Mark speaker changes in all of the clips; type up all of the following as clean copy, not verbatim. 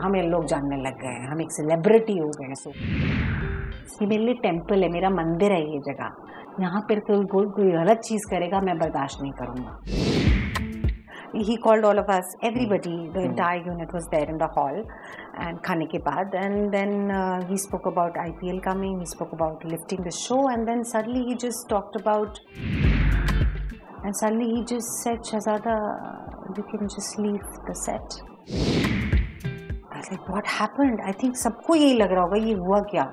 Speaker 1: हमें लोग जानने लग गए हैं, हम एक सेलिब्रिटी हो गए हैं। सो ये मेरे लिए टेम्पल है, मेरा मंदिर है ये जगह। यहाँ पर कोई गलत चीज़ करेगा मैं बर्दाश्त नहीं करूँगा। He called all of us, everybody, the entire unit was there in the hall, and खाने के बाद, and then he spoke about IPL coming, he spoke about lifting the show, and then suddenly he just talked about, and suddenly he just said, Shahzada, you can just leave the set. I was like, what happened? I think सबको यही लग रहा होगा ये हुआ क्या?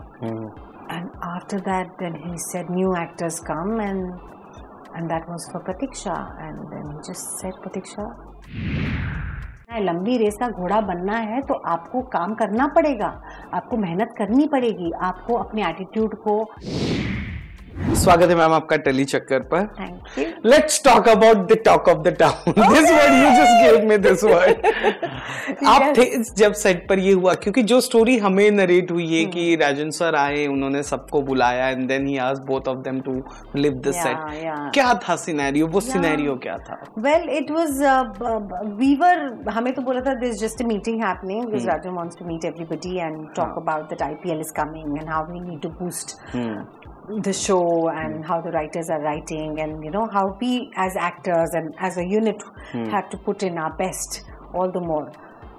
Speaker 1: And after that, then he said new actors come, and that was for Pratiksha, and then he just said, Pratiksha, लंबी race का घोड़ा बनना है तो आपको काम करना पड़ेगा, आपको मेहनत करनी पड़ेगी, आपको अपने एटीट्यूड को।
Speaker 2: स्वागत है मैम आपका टेली चक्कर पर।
Speaker 1: Thank you.
Speaker 2: Let's talk about the talk of the town. This word you just give me this word. आप थे जब सेट पर ये हुआ, क्योंकि जो स्टोरी हमें नरेट हुई है कि राजन सर आए, उन्होंने सबको बुलाया and then he asked both of them to leave the set. क्या था सिनेरियो, वो सिनेरियो क्या था?
Speaker 1: वेल इट वाज हमें तो बोला था this just a meeting happening because Rajan wants to meet everybody and talk about that IPL is coming and how we need to boost the show and how the writers are writing, and you know how we as actors and as a unit have to put in our best all the more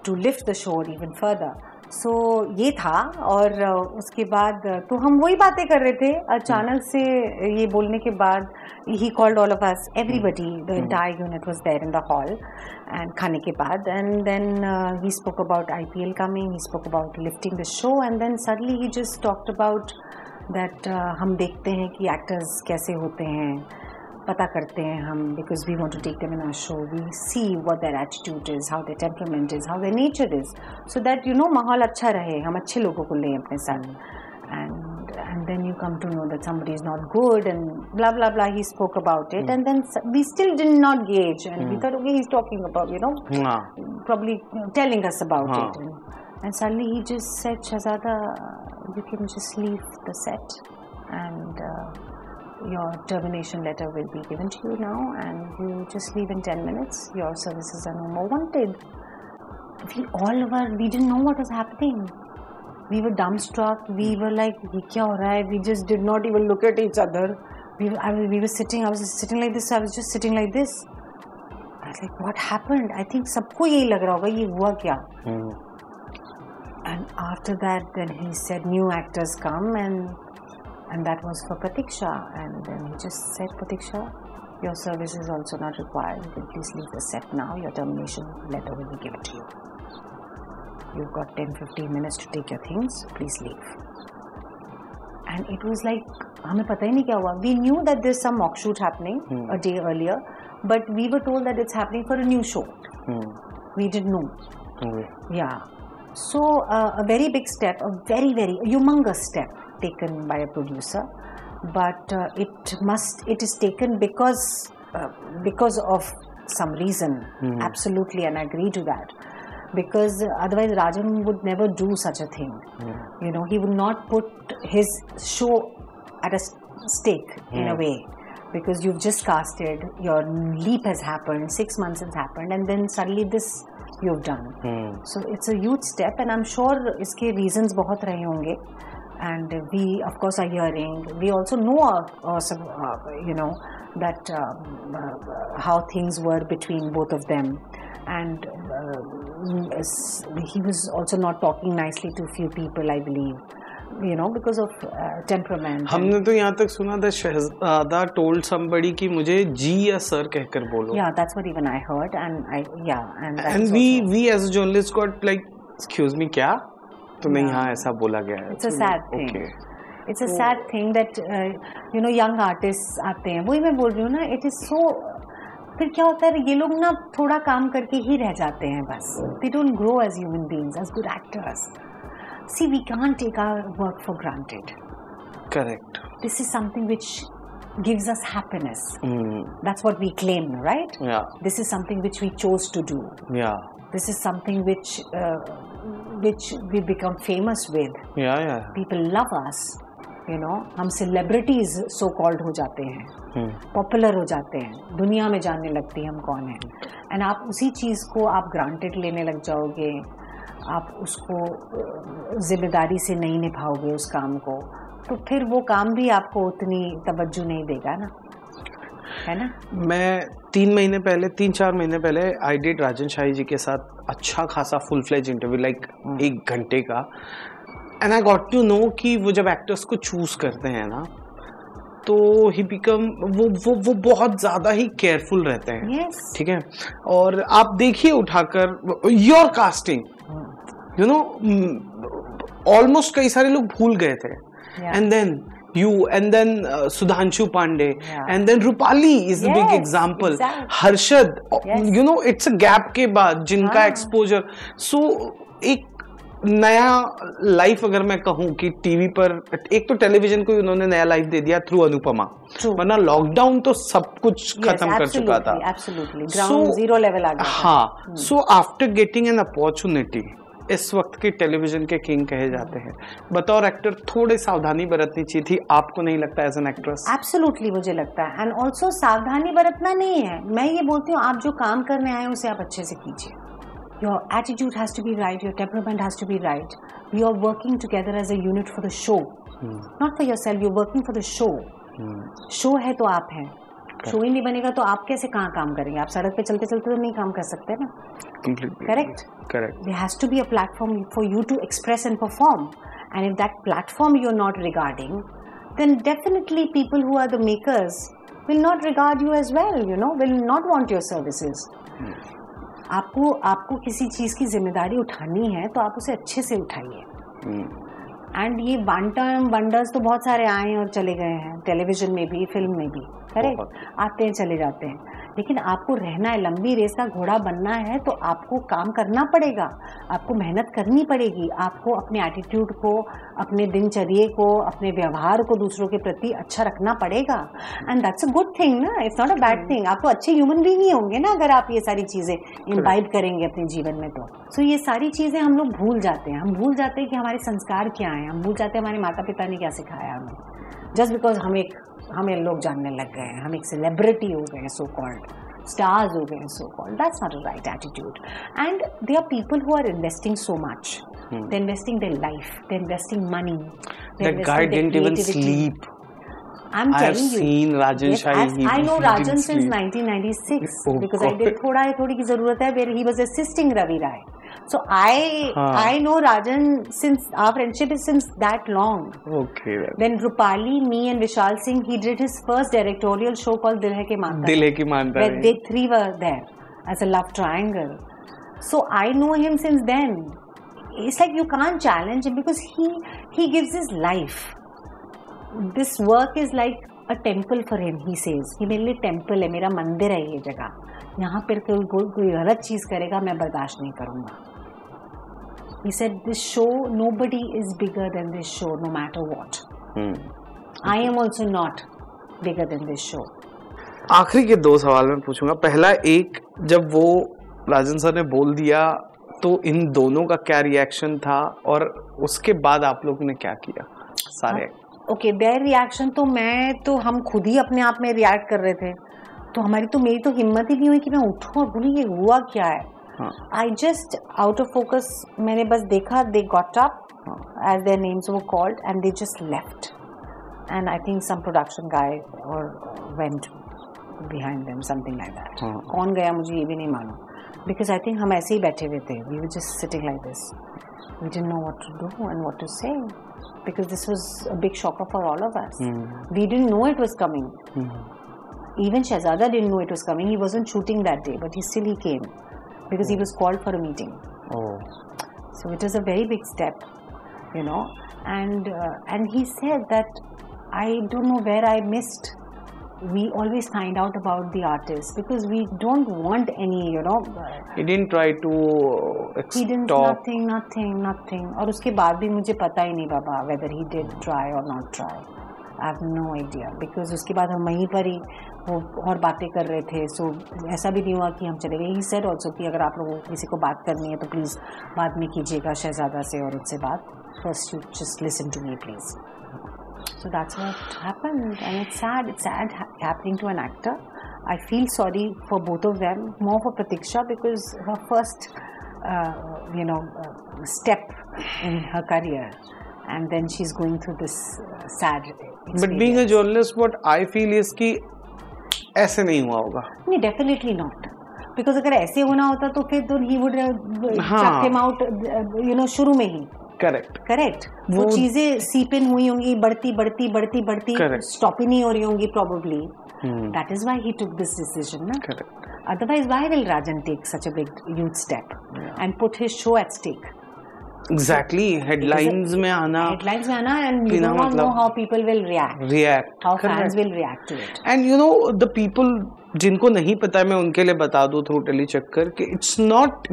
Speaker 1: to lift the show even further. So ये था, और उसके बाद तो हम वही बातें कर रहे थे। अचानक से ये बोलने के बाद he called all of us, everybody, the entire unit was there in the hall, and खाने के बाद, and then he spoke about IPL coming, he spoke about lifting the show, and then suddenly he just talked about that हम देखते हैं कि actors कैसे होते हैं, पता करते हैं हम, because we want to take them in our show, we see what their attitude is, how their temperament is, how their nature is, so that you know माहौल अच्छा रहे, हम अच्छे लोगों को लें अपने साथ, and then you come to know that somebody is not good and blah blah blah. He spoke about it, and then we still did not gauge, and we thought, okay, he's talking about, you know, probably telling us about it. And suddenly he just said, Shahzada, you can just leave the set, and your termination letter will be given to you now, and you just leave in 10 minutes. Your services are no more wanted. We didn't know what was happening. We were dumbstruck. We were like, "Ye kya ho raha hai?" We just did not even look at each other. We were sitting. I was sitting like this. I was just sitting like this. I was like, what happened? I think सबको यही लग रहा होगा ये हुआ क्या? And after that, then he said new actors come, and that was for Pratiksha, and then he just said, Pratiksha, your service is also not required. You can please leave the set now. Your termination letter will be given to you. You've got 10-15 minutes to take your things. Please leave. And it was like, हमें पता ही नहीं क्या हुआ. We knew that there's some mock shoot happening a day earlier, but we were told that it's happening for a new show. We didn't know. Yeah. So a very big step, a very, very humongous step taken by a producer, but it is taken because of some reason, absolutely, and I agree to that, because otherwise Rajan would never do such a thing. You know, he would not put his show at a stake in a way, because you've just casted, your leap has happened, 6 months has happened, and then suddenly this you've done. So it's a huge step, and I'm sure इसके reasons बहुत रहे होंगे, and we of course are hearing. We also know you know that how things were between both of them, and he was also not talking nicely to few people, I believe, you know, because of temperament.
Speaker 2: हमने तो यहाँ तक सुना था शहजादा told somebody कि मुझे जी या sir कहकर बोलो.
Speaker 1: Yeah, that's what even I heard, and
Speaker 2: we as a journalist got like, excuse me, क्या? तो नहीं, हाँ ऐसा बोला गया है.
Speaker 1: It's a sad thing.
Speaker 2: Okay.
Speaker 1: It's a sad thing that you know young artists आते हैं. वही मैं बोल रही हूँ ना. It is so. फिर क्या होता है, ये लोग ना थोड़ा काम करके ही रह जाते हैं बस. They don't grow as human beings, as good actors. See, we can't take our work for granted.
Speaker 2: Correct.
Speaker 1: This is something which gives us happiness. That's what we claim, right?
Speaker 2: Yeah.
Speaker 1: This is something which we chose to do.
Speaker 2: Yeah.
Speaker 1: This is something which we become famous with.
Speaker 2: Yeah.
Speaker 1: People love us. You know, हम celebrities so called हो जाते हैं, popular हो जाते हैं, दुनिया में जानने लगती है हम कौन है. And आप उसी चीज़ को आप granted लेने लग जाओगे. आप उसको जिम्मेदारी से नहीं निभाओगे उस काम को, तो फिर वो काम भी आपको उतनी तवज्जो नहीं देगा ना, है ना।
Speaker 2: मैं 3-4 महीने पहले आई डिड राजन शाही जी के साथ अच्छा खासा फुल फ्लेज इंटरव्यू, लाइक 1 घंटे का, and I got to know कि वो जब एक्टर्स को चूज करते हैं ना, तो ही बिकम वो बहुत ज्यादा ही केयरफुल रहते हैं।
Speaker 1: yes.
Speaker 2: ठीक है, और आप देखिए उठाकर your casting, you know, almost कई सारे लोग भूल गए थे, and then you, and then Sudhanshu Pandey, and then Rupali is a big example, Harshad, you know, it's a gap के बाद जिनका exposure, so एक नया लाइफ अगर मैं कहूँ कि टीवी पर, एक तो टेलीविजन को उन्होंने नया लाइफ दे दिया थ्रू अनुपमा, वरना लॉकडाउन तो सब कुछ खत्म कर चुका था,
Speaker 1: ग्राउंड जीरो लेवल आ गया।
Speaker 2: हाँ, so after getting an opportunity, इस वक्त के टेलीविजन के किंग कहे जाते हैं, बतौर एक्टर थोड़ी सावधानी बरतनी चाहिए थी, आपको नहीं लगता एज एन एक्ट्रेस?
Speaker 1: एब्सोल्युटली मुझे लगता है, एंड ऑल्सो सावधानी बरतना नहीं है, मैं ये बोलती हूँ आप जो काम करने आए उसे आप अच्छे से कीजिए। Your attitude has to be right, your temperament has to be right, you are working together as a unit for the show, not for yourself, you are working for the show. Show है तो आप हैं, show ही नहीं बनेगा तो आप कैसे कहाँ काम करेंगे? आप सड़क पे चलते चलते तो नहीं काम कर सकते ना। Correct,
Speaker 2: there
Speaker 1: has to be a platform for you to express and perform, and if that platform you're not regarding, then definitely people who are the makers will not regard you as well, you know, will not want your services. आपको किसी चीज की जिम्मेदारी उठानी है तो आप उसे अच्छे से उठाइए। एंड ये वंडर्स तो बहुत सारे आए हैं और चले गए हैं, टेलीविजन में भी, फिल्म में भी, करेक्ट, आते हैं चले जाते हैं, लेकिन आपको रहना है, लंबी रेस का घोड़ा बनना है तो आपको काम करना पड़ेगा, आपको मेहनत करनी पड़ेगी, आपको अपने एटीट्यूड को, अपने दिनचर्या को, अपने व्यवहार को दूसरों के प्रति अच्छा रखना पड़ेगा, and that's a good thing ना, it's not a bad thing. आप तो अच्छे ह्यूमन बीइंग ही होंगे ना अगर आप ये सारी चीजें इम्बाइब करेंगे अपने जीवन में। तो सो ये सारी चीजें हम लोग भूल जाते हैं, हम भूल जाते हैं कि हमारे संस्कार क्या हैं, हम भूल जाते हैं हमारे माता पिता ने क्या सिखाया हमें, जस्ट बिकॉज हमें लोग जानने लग गए हैं, हम एक सेलिब्रिटी हो गए, सो कॉल्ड stars हो गए, so called. That's not a right attitude. And there are people who are investing so much. They're investing their life. They're investing money.
Speaker 2: That guy didn't even sleep.
Speaker 1: I'm telling you.
Speaker 2: I've seen Rajan Shahi.
Speaker 1: I know Rajan since 1996 because I did थोड़ी की ज़रूरत है where he was assisting Ravi Rai. So I know Rajan since our friendship is since that long.
Speaker 2: Okay.
Speaker 1: Then Rupali, me and Vishal Singh, he did his first directorial show called Dil Hai Ki Manta.
Speaker 2: Dil Hai Ki Manta.
Speaker 1: Where they three were there as a love triangle. So I know him since then. It's like you can't challenge him because he gives his life. This work is like a temple for him. He says कि मेरे लिए temple है, मेरा मंदिर है ये जगह, यहाँ पर कोई गलत चीज करेगा मैं बर्दाश्त नहीं करूँगा। He said this show, nobody is bigger than this show no matter what. I am also not bigger than this show.
Speaker 2: आखिरी के 2 सवाल मैं पूछूंगा। पहला, एक, जब वो राजन सर ने बोल दिया तो इन दोनों का क्या रिएक्शन था और उसके बाद आप लोगों ने क्या किया सारे?
Speaker 1: ओके, देयर रिएक्शन तो हम खुद ही अपने आप में रिएक्ट कर रहे थे, तो मेरी तो हिम्मत ही नहीं हुई कि मैं उठूं और बोलूं ये हुआ क्या है। I just out of focus, मैंने बस देखा, they got up as their names were called and they just left, and I think some production guy or went behind them, something like that. कौन गया मुझे ये भी नहीं मालूम, because I think हम ऐसे ही बैठे हुए थे, we were just sitting like this, we didn't know what to do and what to say because this was a big shocker for all of us. We didn't know it was coming. Even Shahzada didn't know it was coming. He wasn't shooting that day, but he came because he was called for a meeting. So it was a very big step, you know, and he said that I don't know where I missed. We always find out about the artist because we don't want any, you know.
Speaker 2: He didn't try to stop.
Speaker 1: He didn't, nothing. और उसके बाद भी मुझे पता ही नहीं बाबा whether he did try or not try. I have no idea because उसके बाद हम वहीं पर ही वो और बातें कर रहे थे, सो ऐसा भी नहीं हुआ कि हम चले गए। He said also कि अगर आप लोगों को किसी को बात करनी है तो प्लीज़ बाद में कीजिएगा शहजादा से और उनसे बात, first you just listen to me please. So that's what happened, and it's sad happening to an actor. I feel sorry for both of them, more for Pratiksha because her first step in her career, and then she's going through this sad experience.
Speaker 2: But being a journalist, what I feel is कि ऐसे नहीं हुआ होगा.
Speaker 1: नहीं, definitely not. Because अगर ऐसे होना होता तो फिर तो he would chuck him out, शुरू में ही. Correct. वो चीजें सीप इन हुई होंगी, बढ़ती स्टॉप ही नहीं हो रही होंगी probably. That is why he took this decision, na?
Speaker 2: Correct.
Speaker 1: Otherwise, why will Rajan take such a big, huge step and put his show at stake?
Speaker 2: Exactly. Headlines में आना,
Speaker 1: and you do not know how people will react. How fans will react to it.
Speaker 2: And the people जिनको नहीं पता है, मैं उनके लिए बता दूं थ्रू टेली चक्कर कि it's not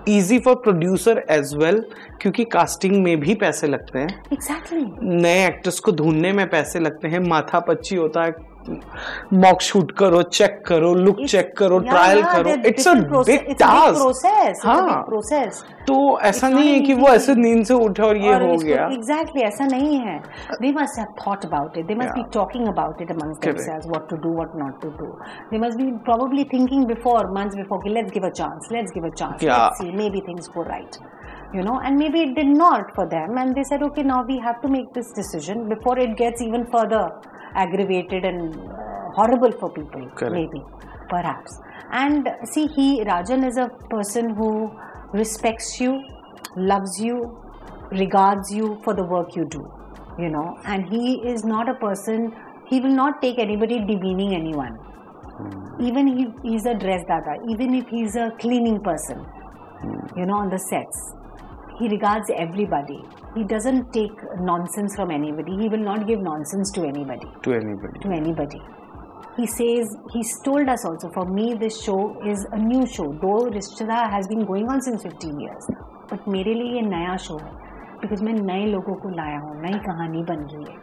Speaker 2: easy for producer as well, क्योंकि कास्टिंग में भी पैसे लगते हैं.
Speaker 1: Exactly.
Speaker 2: नए एक्टर्स को ढूंढने में पैसे लगते हैं, माथा पच्ची होता है, मॉक शूट करो, चेक करो, लुक चेक करो, ट्रायल करो. It's a big task. हाँ, तो ऐसा नहीं है कि वो ऐसे नींद से उठे और ये हो गया.
Speaker 1: एग्जैक्टली ऐसा नहीं है. They must have thought about it. They must be talking about it amongst themselves, what to do, what not to do. They must be probably thinking months before, let's give a chance. Let's see, maybe things go right. And maybe it did not for them, and they said, okay, now we have to make this decision before it gets even further aggravated and horrible for people.
Speaker 2: Correct.
Speaker 1: Maybe, perhaps. And see, Rajan is a person who respects you, loves you, regards you for the work you do, and he is not a person, he will not take anybody demeaning anyone. Even if he's a dress dada, even if he's a cleaning person, on the sets, he regards everybody. He doesn't take nonsense from anybody. He will not give nonsense to anybody. He says, he's told us also, for me this show is a new show. Though Rishtedar has been going on since 15 years. But मेरे लिए ये नया show है. Because मैं नए लोगों को लाया हूँ, नई कहानी बन रही है.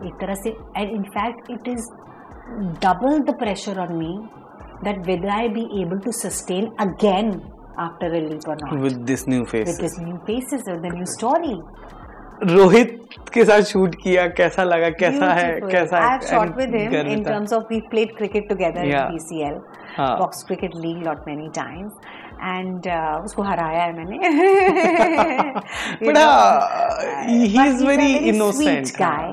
Speaker 1: एक तरह से, and in fact it is double the pressure on me that whether I be able to sustain again after a leap or not.
Speaker 2: With this new faces.
Speaker 1: With this new faces or the new story.
Speaker 2: Rohit के साथ shoot किया, कैसा लगा, कैसा है, कैसा है?
Speaker 1: I have shot with him in terms of we played cricket together in PCL, Box Cricket League lot many times, and उसको हराया है मैंने.
Speaker 2: But he is very innocent.
Speaker 1: Sweet guy,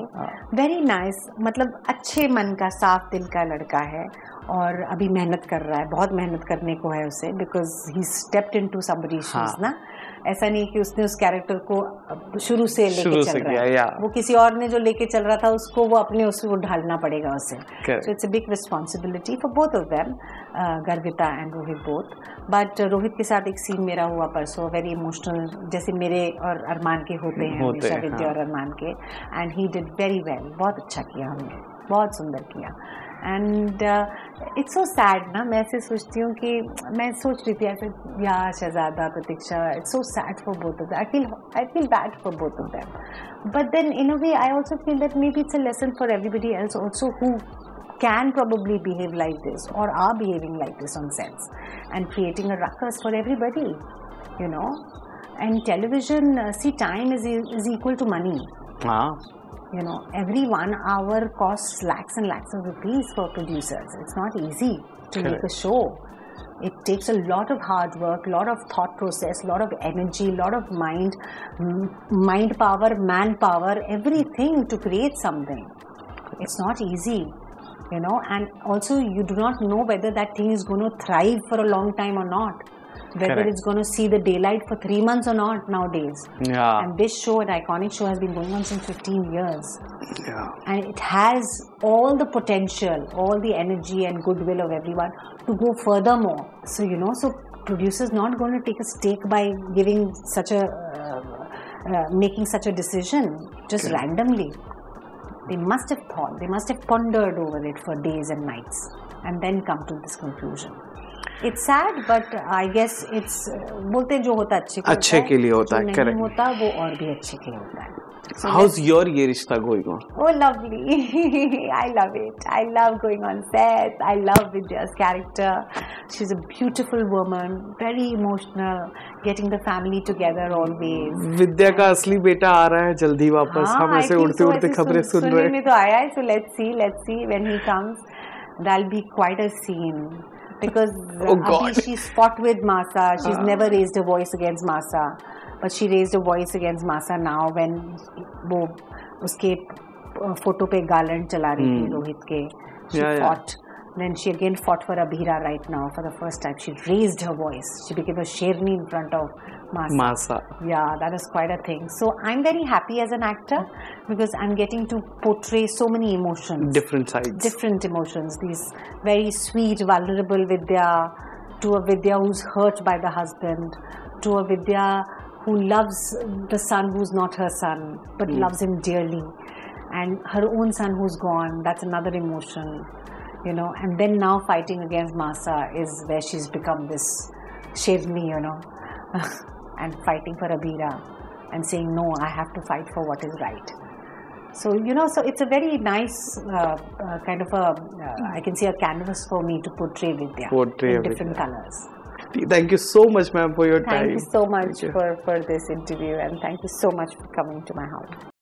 Speaker 1: very nice. मतलब अच्छे मन का, साफ दिल का लड़का है. और अभी मेहनत कर रहा है, बहुत मेहनत करने को है उसे, because he stepped into somebody's shoes ना. ऐसा नहीं कि उसने उस कैरेक्टर को शुरू से लेके चल रहा है. वो किसी और ने जो लेके चल रहा था उसको वो अपने उसको ढालना पड़ेगा उसे. So it's a big responsibility for both of them, Garvita and Rohit both. But Rohit के साथ एक सीन मेरा हुआ परसों, वेरी इमोशनल, जैसे मेरे और अरमान के होते हैं हमेशा, विद्या और अरमान के. And he did very well. बहुत अच्छा किया हमने, बहुत सुंदर किया. एंड इट्स सो सैड ना. मैं ऐसे सोचती हूँ कि मैं सोच रही थी ऐसे, या Shahzada, Pratiksha, it's so sad for both of them. I feel bad for both of them. But then in a way I also feel that maybe it's a lesson for everybody else also who can probably behave like this or are behaving like this on sets and creating a ruckus for everybody, And television, see, time is equal to money. Every 1 hour costs lakhs and lakhs of rupees for producers. It's not easy to make a show. It takes a lot of hard work, lot of thought process, lot of energy, lot of mind power, manpower, everything to create something. It's not easy, and also you do not know whether that thing is going to thrive for a long time or not. Whether it's going to see the daylight for 3 months or not nowadays. And this show, an iconic show, has been going on since 15 years. And it has all the potential, all the energy and goodwill of everyone to go furthermore. So, so producers not going to take a stake by giving such a, making such a decision just randomly. They must have thought, they must have pondered over it for days and nights and then come to this conclusion. It's sad, but I guess it's बोलते जो होता अच्छे के लिए होता है, जो नहीं होता वो और भी अच्छे के लिए होता है.
Speaker 2: So how's your ये रिश्ता going on?
Speaker 1: Oh, lovely. I love it. I love going on sets. I love Vidya's character. She's a beautiful woman, very emotional, getting the family together always.
Speaker 2: विद्या का असली बेटा आ रहा है जल्दी वापस. हम ऐसे उड़ते उड़ते खबरें सुन रहे हैं.
Speaker 1: सुनने में तो आया है. So let's see when he comes. That'll be quite a scene. Because she's fought with Masa. She's never raised her voice against Masa. but she raised a voice against Masa now when वो उसके photo पे garland चला रही थी रोहित के. She fought. Then she again fought for Abhira right now for the first time. She raised her voice. She became a Sherni in front of Masa. Yeah, that is quite a thing. So I'm very happy as an actor because I'm getting to portray so many emotions.
Speaker 2: Different sides. Different
Speaker 1: emotions. These very sweet, vulnerable Vidya, to a Vidya who's hurt by the husband, to a Vidya who loves the son who's not her son, but loves him dearly. And her own son who's gone, that's another emotion. You know, and then now fighting against Masa is where she's become this Sherni, you know, and fighting for Abhira and saying, no, I have to fight for what is right. So, you know, so it's a very nice kind of a, I can see a canvas for me to portray Vidya in different colors.
Speaker 2: Thank you so much, ma'am, for your time.
Speaker 1: Thank you so much for this interview, and thank you so much for coming to my house.